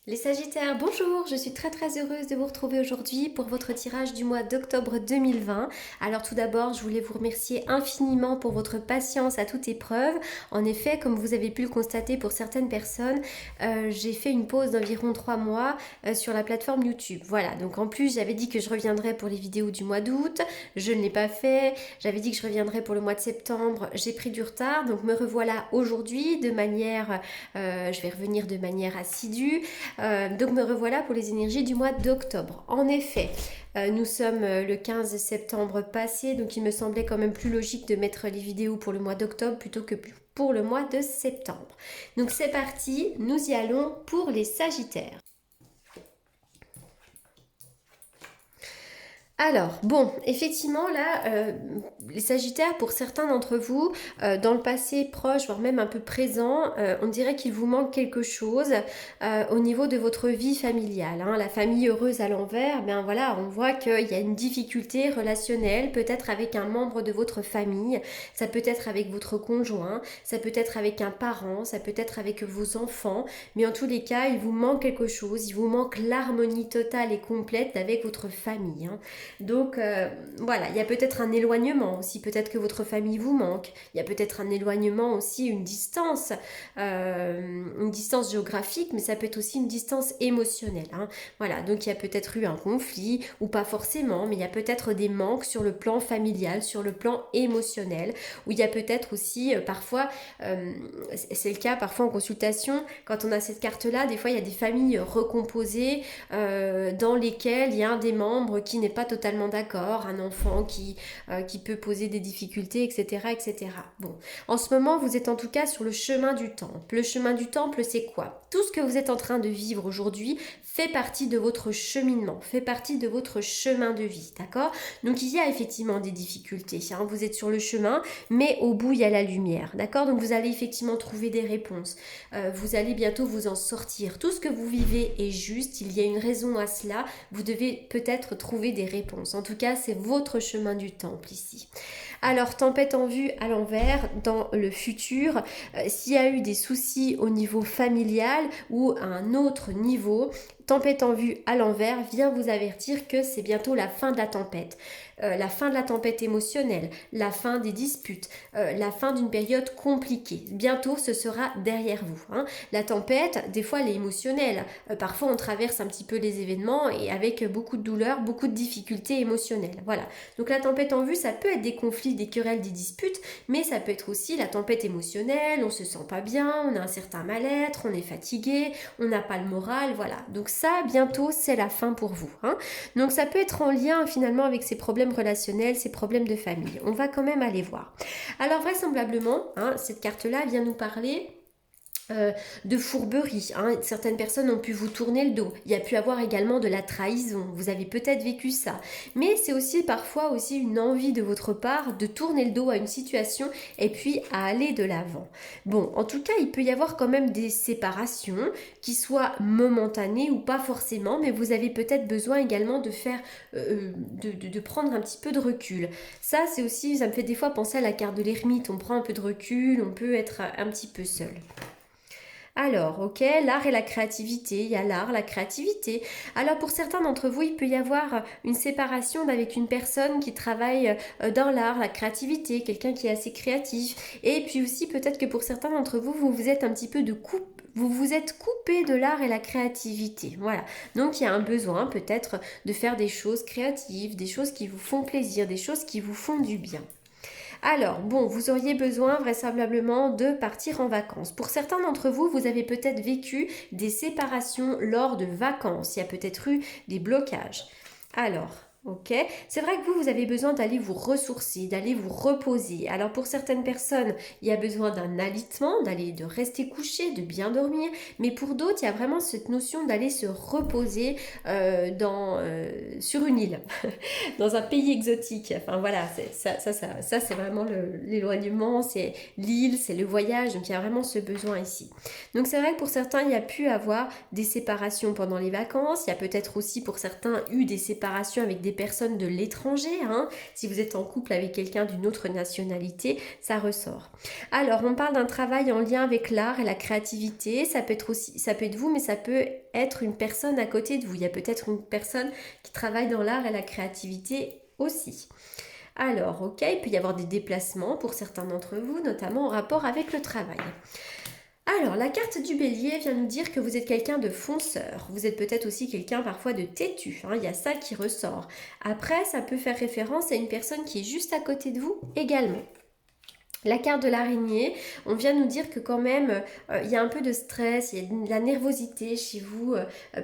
Les Sagittaires, bonjour, je suis très heureuse de vous retrouver aujourd'hui pour votre tirage du mois d'octobre 2020. Alors tout d'abord, je voulais vous remercier infiniment pour votre patience à toute épreuve. En effet, comme vous avez pu le constater pour certaines personnes, j'ai fait une pause d'environ 3 mois sur la plateforme YouTube. Voilà, donc en plus j'avais dit que je reviendrais pour les vidéos du mois d'août, je ne l'ai pas fait. J'avais dit que je reviendrais pour le mois de septembre, j'ai pris du retard, donc me revoilà aujourd'hui de manière, je vais revenir de manière assidue. Donc me revoilà pour les énergies du mois d'octobre. En effet, nous sommes le 15 septembre passé, donc il me semblait quand même plus logique de mettre les vidéos pour le mois d'octobre plutôt que pour le mois de septembre. Donc c'est parti, nous y allons pour les Sagittaires. Alors, bon, effectivement, là, les Sagittaires, pour certains d'entre vous, dans le passé proche, voire même un peu présent, on dirait qu'il vous manque quelque chose au niveau de votre vie familiale. Hein. La famille heureuse à l'envers, ben voilà, on voit qu'il y a une difficulté relationnelle, peut-être avec un membre de votre famille, ça peut être avec votre conjoint, ça peut être avec un parent, ça peut être avec vos enfants, mais en tous les cas, il vous manque quelque chose, il vous manque l'harmonie totale et complète avec votre famille. Hein. Donc voilà, il y a peut-être un éloignement aussi, peut-être que votre famille vous manque, il y a peut-être un éloignement aussi, une distance géographique, mais ça peut être aussi une distance émotionnelle. Hein. Voilà, donc il y a peut-être eu un conflit, ou pas forcément, mais il y a peut-être des manques sur le plan familial, sur le plan émotionnel, où il y a peut-être aussi parfois, c'est le cas parfois en consultation, quand on a cette carte-là, des fois il y a des familles recomposées dans lesquelles il y a un des membres qui n'est pas totalement d'accord, un enfant qui peut poser des difficultés, etc., etc. Bon, en ce moment, vous êtes en tout cas sur le chemin du temple. Le chemin du temple, c'est quoi? Tout ce que vous êtes en train de vivre aujourd'hui fait partie de votre cheminement, fait partie de votre chemin de vie, d'accord? Donc il y a effectivement des difficultés, hein, vous êtes sur le chemin, mais au bout, il y a la lumière, d'accord? Donc vous allez effectivement trouver des réponses, vous allez bientôt vous en sortir. Tout ce que vous vivez est juste, il y a une raison à cela, vous devez peut-être trouver des réponses. En tout cas, c'est votre chemin du temple ici. Alors, tempête en vue à l'envers, dans le futur, s'il y a eu des soucis au niveau familial ou à un autre niveau, tempête en vue à l'envers vient vous avertir que c'est bientôt la fin de la tempête. La fin de la tempête émotionnelle, la fin des disputes, la fin d'une période compliquée. Bientôt, ce sera derrière vous. Hein. La tempête, des fois, elle est émotionnelle. Parfois, on traverse un petit peu les événements et avec beaucoup de douleurs, beaucoup de difficultés émotionnelles. Voilà. Donc la tempête en vue, ça peut être des conflits, des querelles, des disputes, mais ça peut être aussi la tempête émotionnelle, on se sent pas bien, on a un certain mal-être, on est fatigué, on n'a pas le moral, voilà. Donc ça, bientôt, c'est la fin pour vous. Hein. Donc ça peut être en lien finalement avec ces problèmes relationnels, ces problèmes de famille. On va quand même aller voir. Alors vraisemblablement, hein, cette carte-là vient nous parler de fourberie. Hein. Certaines personnes ont pu vous tourner le dos. Il y a pu avoir également de la trahison. Vous avez peut-être vécu ça. Mais c'est aussi parfois aussi une envie de votre part de tourner le dos à une situation et puis à aller de l'avant. Bon, en tout cas, il peut y avoir quand même des séparations qui soient momentanées ou pas forcément, mais vous avez peut-être besoin également de faire, de prendre un petit peu de recul. Ça, c'est aussi, ça me fait des fois penser à la carte de l'ermite. On prend un peu de recul, on peut être un petit peu seul. Alors, ok, l'art et la créativité, il y a l'art, la créativité. Alors pour certains d'entre vous, il peut y avoir une séparation avec une personne qui travaille dans l'art, la créativité, quelqu'un qui est assez créatif. Et puis aussi peut-être que pour certains d'entre vous, vous vous êtes un petit peu vous vous êtes coupé de l'art et la créativité. Voilà. Donc il y a un besoin peut-être de faire des choses créatives, des choses qui vous font plaisir, des choses qui vous font du bien. Alors, bon, vous auriez besoin vraisemblablement de partir en vacances. Pour certains d'entre vous, vous avez peut-être vécu des séparations lors de vacances. Il y a peut-être eu des blocages. Alors, ok, c'est vrai que vous avez besoin d'aller vous ressourcer, d'aller vous reposer. Alors pour certaines personnes, il y a besoin d'un alitement, de rester couché, de bien dormir. Mais pour d'autres, il y a vraiment cette notion d'aller se reposer sur une île. Dans un pays exotique. Enfin voilà, ça c'est vraiment l'éloignement, c'est l'île, c'est le voyage, donc il y a vraiment ce besoin ici. Donc c'est vrai que pour certains, il y a pu avoir des séparations pendant les vacances, il y a peut-être aussi pour certains eu des séparations avec des personnes de l'étranger, hein. Si vous êtes en couple avec quelqu'un d'une autre nationalité, ça ressort. Alors, on parle d'un travail en lien avec l'art et la créativité. Ça peut être aussi, ça peut être vous, mais ça peut être une personne à côté de vous. Il y a peut-être une personne qui travaille dans l'art et la créativité aussi. Alors, ok, il peut y avoir des déplacements pour certains d'entre vous, notamment en rapport avec le travail. Alors, la carte du bélier vient nous dire que vous êtes quelqu'un de fonceur. Vous êtes peut-être aussi quelqu'un parfois de têtu. Hein, il y a ça qui ressort. Après, ça peut faire référence à une personne qui est juste à côté de vous également. La carte de l'araignée, on vient nous dire que quand même, il y a un peu de stress, il y a de la nervosité chez vous,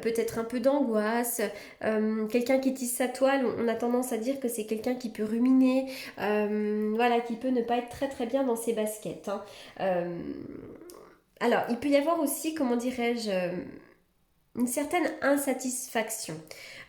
peut-être un peu d'angoisse. Quelqu'un qui tisse sa toile, on a tendance à dire que c'est quelqu'un qui peut ruminer, voilà, qui peut ne pas être très très bien dans ses baskets. Hein. Alors, il peut y avoir aussi, comment dirais-je, une certaine insatisfaction.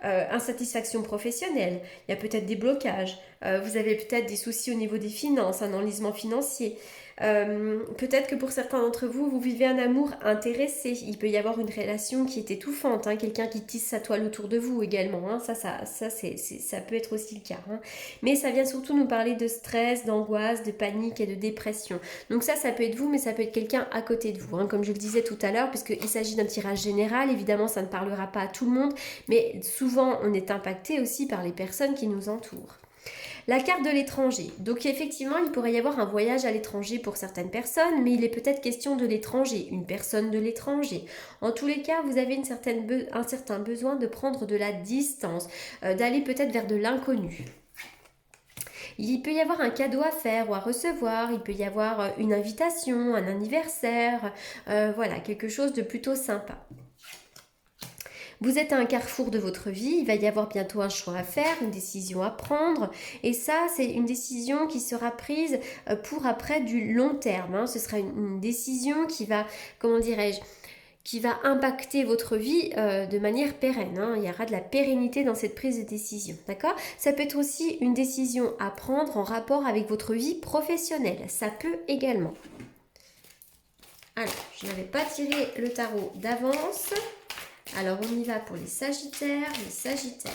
Insatisfaction professionnelle, il y a peut-être des blocages, vous avez peut-être des soucis au niveau des finances, un enlisement financier. Peut-être que pour certains d'entre vous, vous vivez un amour intéressé. Il peut y avoir une relation qui est étouffante, hein, quelqu'un qui tisse sa toile autour de vous également. Hein, ça peut être aussi le cas. Hein. Mais ça vient surtout nous parler de stress, d'angoisse, de panique et de dépression. Donc ça peut être vous, mais ça peut être quelqu'un à côté de vous. Hein, comme je le disais tout à l'heure, puisqu'il s'agit d'un tirage général, évidemment, ça ne parlera pas à tout le monde, mais souvent, on est impacté aussi par les personnes qui nous entourent. La carte de l'étranger. Donc effectivement, il pourrait y avoir un voyage à l'étranger pour certaines personnes, mais il est peut-être question de l'étranger, une personne de l'étranger. En tous les cas, vous avez un certain besoin de prendre de la distance, d'aller peut-être vers de l'inconnu. Il peut y avoir un cadeau à faire ou à recevoir, il peut y avoir une invitation, un anniversaire, voilà, quelque chose de plutôt sympa. Vous êtes à un carrefour de votre vie, il va y avoir bientôt un choix à faire, une décision à prendre. Et ça, c'est une décision qui sera prise pour après du long terme. Hein. Ce sera une décision qui va, comment dirais-je, qui va impacter votre vie de manière pérenne. Hein. Il y aura de la pérennité dans cette prise de décision. D'accord ? Ça peut être aussi une décision à prendre en rapport avec votre vie professionnelle. Ça peut également. Alors, je n'avais pas tiré le tarot d'avance. Alors, on y va pour les Sagittaires. Les Sagittaires.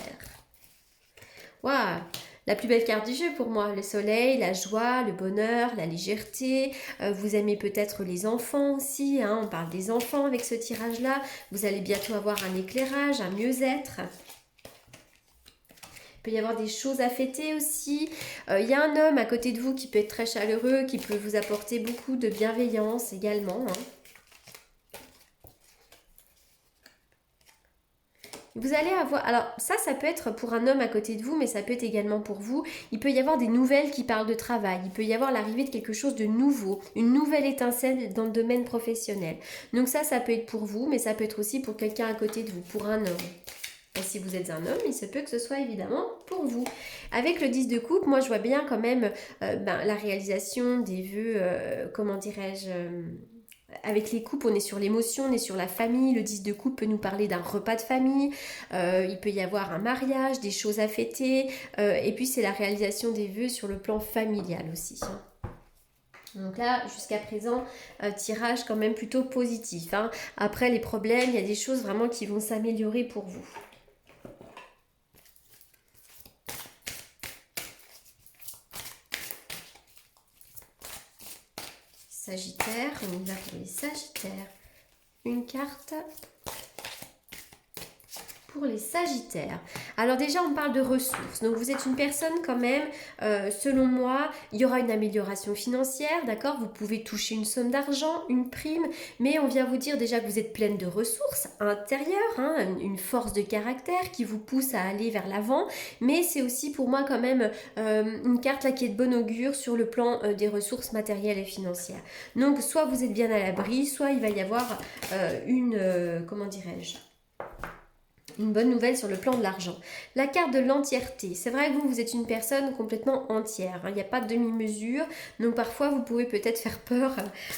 Waouh! La plus belle carte du jeu pour moi, le soleil, la joie, le bonheur, la légèreté. Vous aimez peut-être les enfants aussi, hein, on parle des enfants avec ce tirage-là. Vous allez bientôt avoir un éclairage, un mieux-être. Il peut y avoir des choses à fêter aussi. Il y a un homme à côté de vous qui peut être très chaleureux, qui peut vous apporter beaucoup de bienveillance également. Hein. Vous allez avoir, alors ça peut être pour un homme à côté de vous, mais ça peut être également pour vous. Il peut y avoir des nouvelles qui parlent de travail, il peut y avoir l'arrivée de quelque chose de nouveau, une nouvelle étincelle dans le domaine professionnel. Donc ça peut être pour vous, mais ça peut être aussi pour quelqu'un à côté de vous, pour un homme. Et si vous êtes un homme, il se peut que ce soit évidemment pour vous. Avec le 10 de coupe, moi je vois bien quand même la réalisation des vœux, comment dirais-je... Avec les coupes, on est sur l'émotion, on est sur la famille. Le 10 de coupe peut nous parler d'un repas de famille. Il peut y avoir un mariage, des choses à fêter. Et puis, c'est la réalisation des vœux sur le plan familial aussi. Hein. Donc là, jusqu'à présent, tirage quand même plutôt positif. Hein. Après, les problèmes, il y a des choses vraiment qui vont s'améliorer pour vous. Sagittaire, on y va pour les Sagittaires. Une carte pour les Sagittaires. Alors déjà, on parle de ressources. Donc, vous êtes une personne quand même, selon moi, il y aura une amélioration financière, d'accord ? Vous pouvez toucher une somme d'argent, une prime, mais on vient vous dire déjà que vous êtes pleine de ressources intérieures, hein, une force de caractère qui vous pousse à aller vers l'avant, mais c'est aussi pour moi quand même une carte là qui est de bon augure sur le plan des ressources matérielles et financières. Donc, soit vous êtes bien à l'abri, soit il va y avoir comment dirais-je ? Une bonne nouvelle sur le plan de l'argent. La carte de l'entièreté. C'est vrai que vous êtes une personne complètement entière. Hein. Il n'y a pas de demi-mesure. Donc parfois, vous pouvez peut-être faire peur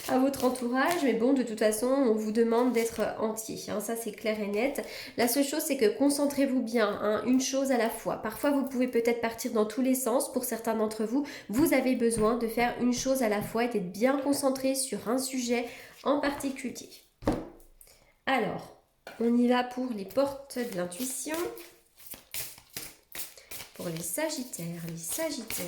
à votre entourage. Mais bon, de toute façon, on vous demande d'être entier. Hein. Ça, c'est clair et net. La seule chose, c'est que concentrez-vous bien. Hein, une chose à la fois. Parfois, vous pouvez peut-être partir dans tous les sens. Pour certains d'entre vous, vous avez besoin de faire une chose à la fois et d'être bien concentré sur un sujet en particulier. Alors, on y va pour les portes de l'intuition. pour les Sagittaires, les Sagittaires.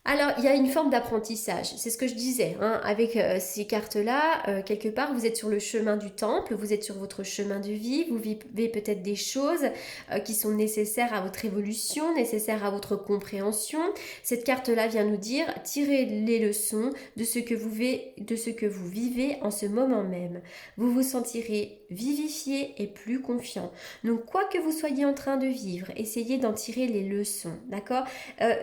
Alors, il y a une forme d'apprentissage, c'est ce que je disais, hein, avec ces cartes-là, quelque part, vous êtes sur le chemin du temple, vous êtes sur votre chemin de vie, vous vivez peut-être des choses qui sont nécessaires à votre évolution, nécessaires à votre compréhension. Cette carte-là vient nous dire, tirez les leçons de ce que vous vivez en ce moment même. Vous vous sentirez vivifié et plus confiant. Donc, quoi que vous soyez en train de vivre, essayez d'en tirer les leçons, d'accord?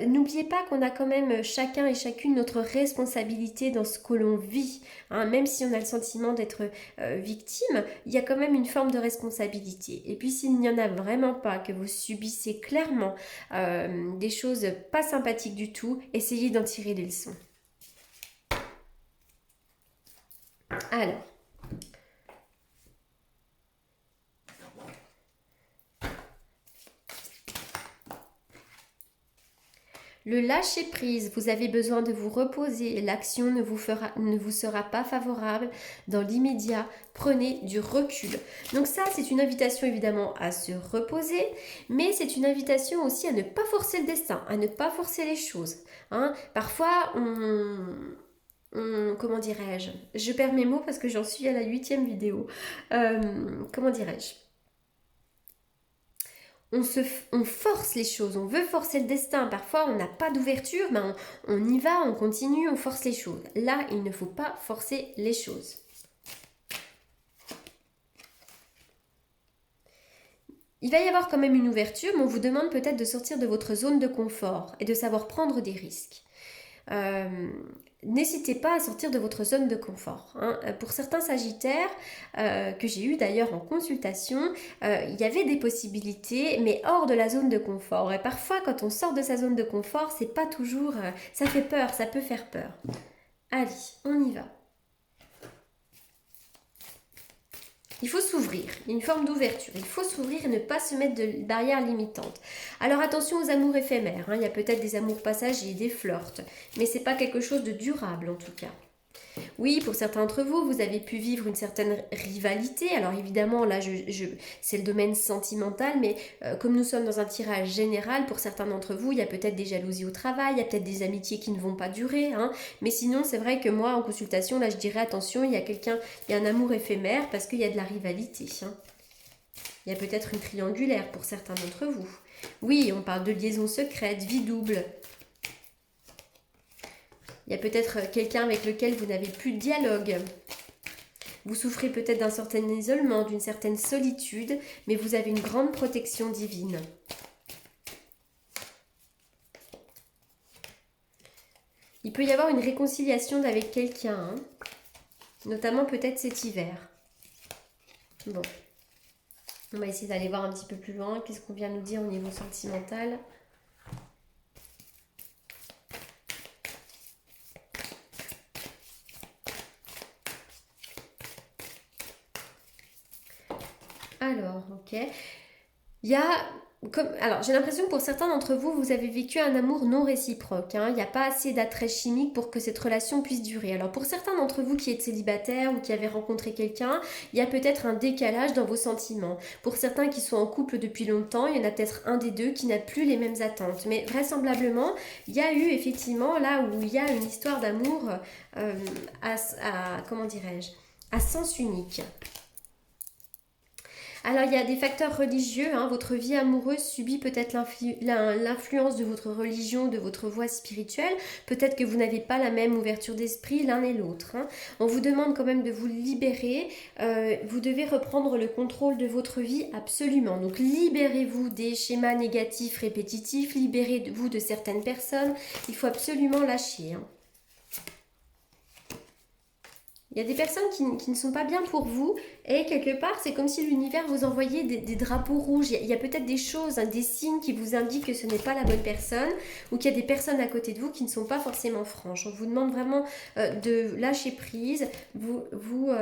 N'oubliez pas qu'on a quand même chacun et chacune notre responsabilité dans ce que l'on vit, hein. Même si on a le sentiment d'être victime, il y a quand même une forme de responsabilité. Et puis s'il n'y en a vraiment pas, que vous subissez clairement des choses pas sympathiques du tout, essayez d'en tirer des leçons. Alors, le lâcher-prise, vous avez besoin de vous reposer, l'action ne vous sera pas favorable dans l'immédiat, prenez du recul. Donc ça, c'est une invitation évidemment à se reposer, mais c'est une invitation aussi à ne pas forcer le destin, à ne pas forcer les choses, hein. Parfois, comment dirais-je? Je perds mes mots parce que j'en suis à la 8e vidéo. Comment dirais-je? On force les choses, on veut forcer le destin. Parfois, on n'a pas d'ouverture, mais on y va, on continue, on force les choses. Là, il ne faut pas forcer les choses. Il va y avoir quand même une ouverture, mais on vous demande peut-être de sortir de votre zone de confort et de savoir prendre des risques. N'hésitez pas à sortir de votre zone de confort, hein. Pour certains sagittaires que j'ai eu d'ailleurs en consultation, il y avait des possibilités mais hors de la zone de confort, et parfois quand on sort de sa zone de confort, c'est pas toujours, ça fait peur, ça peut faire peur. Allez, on y va. Il faut s'ouvrir, une forme d'ouverture. Il faut s'ouvrir et ne pas se mettre de barrières limitantes. Alors attention aux amours éphémères, hein. Il y a peut-être des amours passagers, des flirts, mais c'est pas quelque chose de durable en tout cas. Oui, pour certains d'entre vous, vous avez pu vivre une certaine rivalité. Alors évidemment, là, c'est le domaine sentimental, mais comme nous sommes dans un tirage général, pour certains d'entre vous, il y a peut-être des jalousies au travail, il y a peut-être des amitiés qui ne vont pas durer, hein. Mais sinon, c'est vrai que moi, en consultation, là, je dirais attention, il y a un amour éphémère parce qu'il y a de la rivalité, hein. Il y a peut-être une triangulaire pour certains d'entre vous. Oui, on parle de liaison secrète, vie double. Il y a peut-être quelqu'un avec lequel vous n'avez plus de dialogue. Vous souffrez peut-être d'un certain isolement, d'une certaine solitude, mais vous avez une grande protection divine. Il peut y avoir une réconciliation avec quelqu'un, hein, notamment peut-être cet hiver. Bon, on va essayer d'aller voir un petit peu plus loin. Qu'est-ce qu'on vient nous dire au niveau sentimental ? Alors, ok. Il y a... Alors, j'ai l'impression que pour certains d'entre vous, vous avez vécu un amour non réciproque, hein. Il n'y a pas assez d'attrait chimique pour que cette relation puisse durer. Alors, pour certains d'entre vous qui êtes célibataires ou qui avez rencontré quelqu'un, il y a peut-être un décalage dans vos sentiments. Pour certains qui sont en couple depuis longtemps, il y en a peut-être un des deux qui n'a plus les mêmes attentes. Mais vraisemblablement, il y a eu effectivement là où il y a une histoire d'amour comment dirais-je, à sens unique. Alors, il y a des facteurs religieux, hein. Votre vie amoureuse subit peut-être l'influence de votre religion, de votre voie spirituelle. Peut-être que vous n'avez pas la même ouverture d'esprit l'un et l'autre, hein. On vous demande quand même de vous libérer. Vous devez reprendre le contrôle de votre vie absolument. Donc, libérez-vous des schémas négatifs répétitifs. Libérez-vous de certaines personnes. Il faut absolument lâcher, hein. Il y a des personnes qui ne sont pas bien pour vous et quelque part, c'est comme si l'univers vous envoyait des drapeaux rouges. Il y a peut-être des choses, hein, des signes qui vous indiquent que ce n'est pas la bonne personne ou qu'il y a des personnes à côté de vous qui ne sont pas forcément franches. On vous demande vraiment de lâcher prise. Vous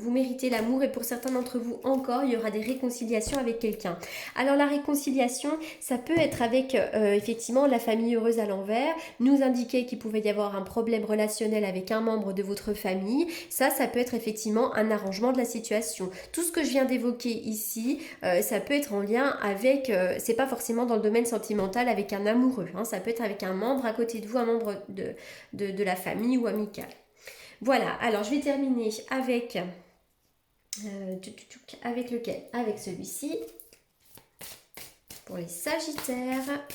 méritez l'amour et pour certains d'entre vous encore, il y aura des réconciliations avec quelqu'un. Alors la réconciliation, ça peut être avec effectivement la famille heureuse à l'envers, nous indiquer qu'il pouvait y avoir un problème relationnel avec un membre de votre famille. Ça peut être effectivement un arrangement de la situation. Tout ce que je viens d'évoquer ici, ça peut être en lien avec, c'est pas forcément dans le domaine sentimental avec un amoureux, hein, ça peut être avec un membre à côté de vous, un membre de la famille ou amical. Voilà, alors je vais terminer avec, avec lequel? Avec celui-ci, pour les Sagittaires.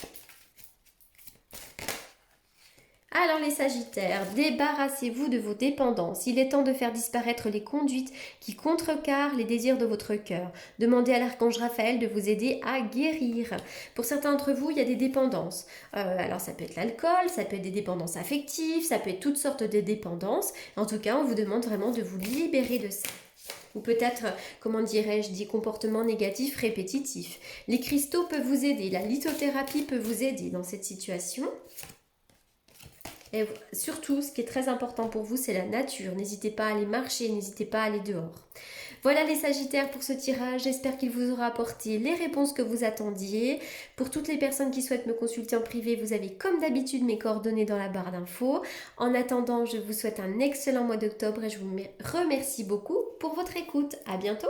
Alors les Sagittaires, débarrassez-vous de vos dépendances. Il est temps de faire disparaître les conduites qui contrecarrent les désirs de votre cœur. Demandez à l'archange Raphaël de vous aider à guérir. Pour certains d'entre vous, il y a des dépendances. Alors ça peut être l'alcool, ça peut être des dépendances affectives, ça peut être toutes sortes de dépendances. En tout cas, on vous demande vraiment de vous libérer de ça. Ou peut-être, comment dirais-je, des comportements négatifs répétitifs. Les cristaux peuvent vous aider, la lithothérapie peut vous aider dans cette situation. Et surtout, ce qui est très important pour vous, c'est la nature. N'hésitez pas à aller marcher, n'hésitez pas à aller dehors. Voilà les Sagittaires pour ce tirage. J'espère qu'il vous aura apporté les réponses que vous attendiez. Pour toutes les personnes qui souhaitent me consulter en privé, vous avez comme d'habitude mes coordonnées dans la barre d'infos. En attendant, je vous souhaite un excellent mois d'octobre et je vous remercie beaucoup pour votre écoute. À bientôt.